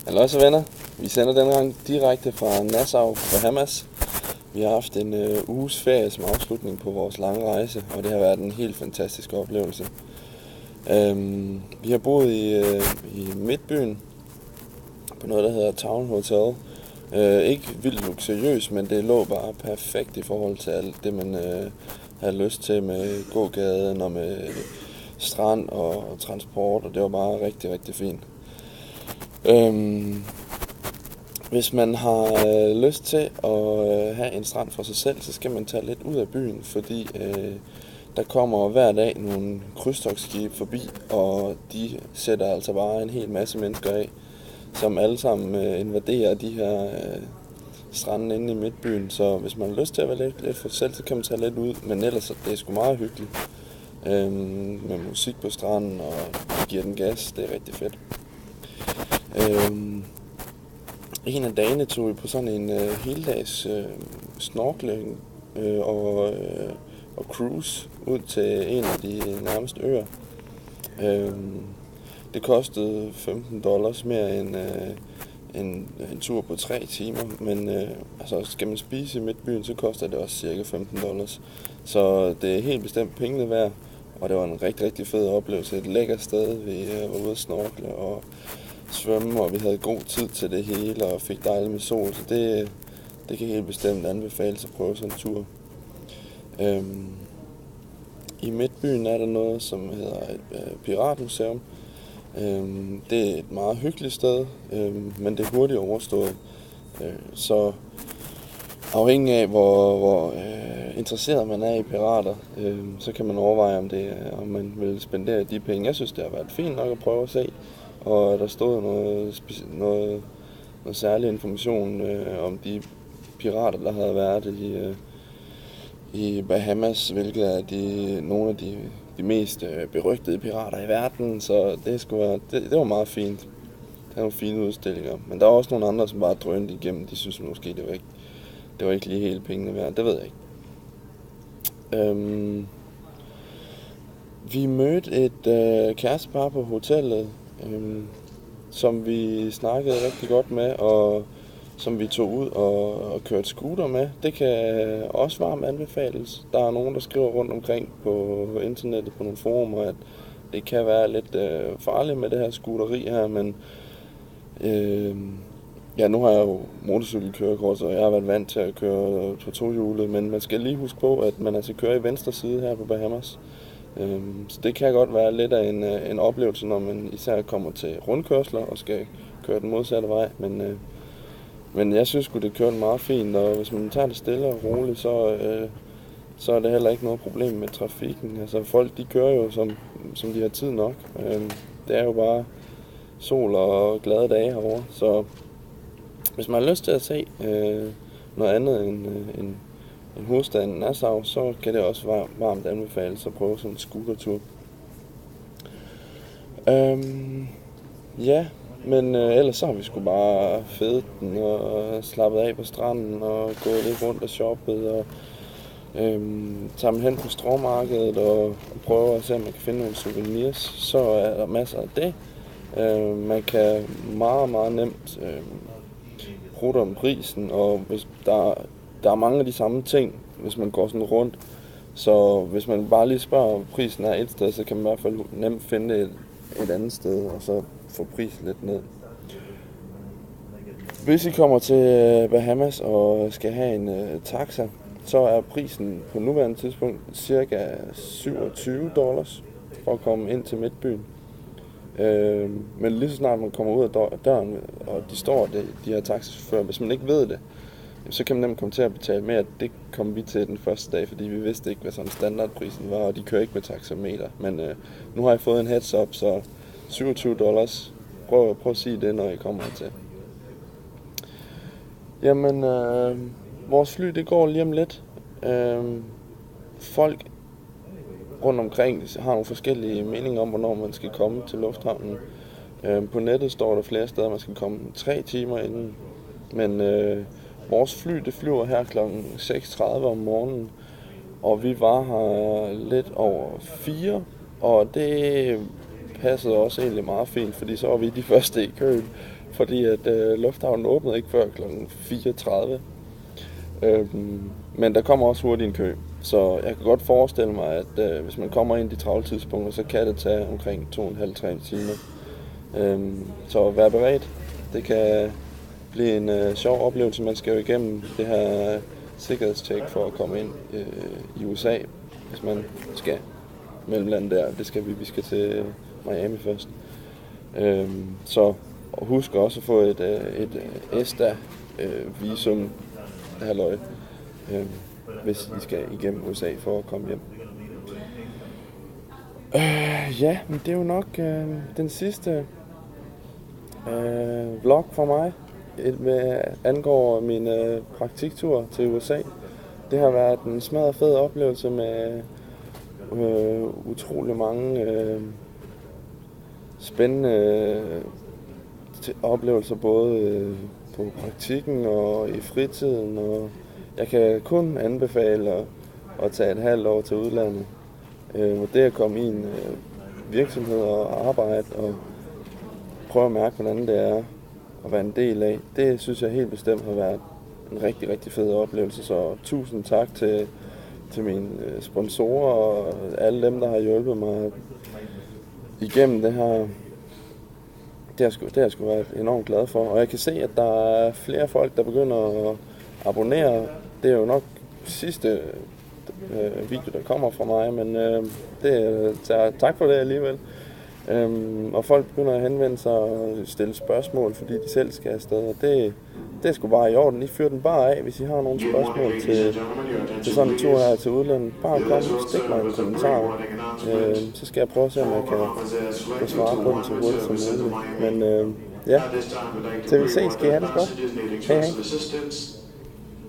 Hallo så venner, vi sender denne gang direkte fra Nassau, Bahamas. Vi har haft en uges ferie som afslutning på vores lange rejse, og det har været en helt fantastisk oplevelse. Vi har boet i midtbyen på noget, der hedder Town Hotel. Ikke vildt luksuriøst, men det lå bare perfekt i forhold til alt det, man havde lyst til med gågaden og med strand og transport, og det var bare rigtig, rigtig fint. Hvis man har lyst til at have en strand for sig selv, så skal man tage lidt ud af byen, fordi der kommer hver dag nogle krydstogtskibe forbi, og de sætter altså bare en hel masse mennesker af, som alle sammen invaderer de her strande inde i midtbyen. Så hvis man har lyst til at være lidt for sig selv, så kan man tage lidt ud, men ellers det er sgu meget hyggeligt. Med musik på stranden, og giver den gas, det er rigtig fedt. En af dagene tog vi på sådan en heldags snorkling og cruise ud til en af de nærmeste øer. Det kostede $15 mere end en tur på 3 timer, men altså skal man spise i midtbyen, så koster det også cirka $15. Så det er helt bestemt pengene værd, og det var en rigtig, rigtig fed oplevelse. Et lækkert sted, vi var ude at snorkle og svømme, og vi havde god tid til det hele, og fik dejligt med sol, så det kan helt bestemt anbefales at prøve sådan en tur. I midtbyen er der noget, som hedder et piratmuseum. Det er et meget hyggeligt sted, men det er hurtigt overstået. Så afhængig af hvor interesseret man er i pirater, så kan man overveje, om man vil spendere de penge. Jeg synes, det har været fint nok at prøve at se, og der stod noget særlig information om de pirater, der havde været i Bahamas, hvilket er nogle af de mest berygtede pirater i verden, så det var meget fint. Det var nogle fine udstillinger, men der var også nogle andre, som bare drønede igennem. De synes måske, det var ikke lige helt pengene værd. Det ved jeg ikke. Vi mødte et kærestepar på hotellet, som vi snakkede rigtig godt med, og som vi tog ud og kørte scooter med. Det kan også varmt anbefales. Der er nogen, der skriver rundt omkring på internettet på nogle forumer, at det kan være lidt farligt med det her scooteri her, men nu har jeg jo motorcykelkørekort, så jeg har været vant til at køre på tohjulet, men man skal lige huske på, at man altså kører i venstre side her på Bahamas. Så det kan godt være lidt af en oplevelse, når man især kommer til rundkørsler og skal køre den modsatte vej, men jeg synes det kørte meget fint, og hvis man tager det stille og roligt, så er det heller ikke noget problem med trafikken. Altså folk, de kører jo som de har tid nok. Det er jo bare sol og glade dage herovre, så hvis man har lyst til at se noget andet end hovedstaden Nassau, så kan det også varmt anbefales at prøve sådan en scootertur. Men ellers så har vi sgu bare fedet den og slappet af på stranden og gået lidt rundt og shoppet og tager man hen på stråmarkedet og prøver at se, om man kan finde nogle souvenirs, så er der masser af det. Man kan meget, meget nemt prutte om prisen, og hvis der er mange af de samme ting, hvis man går sådan rundt. Så hvis man bare lige spørger, om prisen er et sted, så kan man i hvert fald nemt finde et andet sted, og så få prisen lidt ned. Hvis I kommer til Bahamas og skal have en taxa, så er prisen på nuværende tidspunkt cirka $27 for at komme ind til midtbyen. Men lige så snart man kommer ud af døren, og de står de her taxichauffører, hvis man ikke ved det, så kan man nemt komme til at betale mere. Det kom vi til den første dag, fordi vi vidste ikke, hvad sådan standardprisen var, og de kører ikke med taxameter. Men nu har jeg fået en heads up, så $27. Prøv at sige det, når I kommer hertil. Jamen, vores fly, det går lige om lidt. Folk rundt omkring har nogle forskellige meninger om, hvornår man skal komme til lufthavnen. På nettet står der flere steder, man skal komme 3 timer inden. Men vores fly, det flyver her kl. 6:30 om morgenen, og vi var her lidt over 4, og det passede også egentlig meget fint, fordi så var vi de første i køen. fordi at lufthavnen åbnede ikke før kl. 4:30. Men der kommer også hurtigt en kø, så jeg kan godt forestille mig, at hvis man kommer ind i de travle tidspunkter, så kan det tage omkring 2,5-3 timer. Så vær beredt. Det kan blive en sjov oplevelse. Man skal jo igennem det her sikkerhedstjek for at komme ind i USA, hvis man skal mellemlande der. Det skal vi. Vi skal til Miami først. Så husk også at få et ESTA-visum, halløj, hvis I skal igennem USA for at komme hjem. Ja, men det er jo nok den sidste vlog for mig, hvad angår min praktiktur til USA. Det har været en smadret fed oplevelse med utrolig mange spændende oplevelser, både på praktikken og i fritiden. Og jeg kan kun anbefale at tage et halvt år til udlandet. Det at komme i en virksomhed og arbejde og prøve at mærke, hvordan det er at være en del af, det synes jeg helt bestemt har været en rigtig, rigtig fed oplevelse. Så tusind tak til mine sponsorer og alle dem, der har hjulpet mig igennem det her. Det har jeg sgu været enormt glad for. Og jeg kan se, at der er flere folk, der begynder at abonnere. Det er jo nok sidste video, der kommer fra mig, men tak for det alligevel. Og folk begynder at henvende sig og stille spørgsmål, fordi de selv skal afsted. Og det er sgu bare i orden. I fyrer den bare af, hvis I har nogle spørgsmål til sådan en tur her til udlandet. Bare kom, stik mig en kommentar. Så skal jeg prøve at se, om jeg kan svare på den så hurtigt som muligt. Men ja, til vi ses. Skal I have det godt? Hej hej.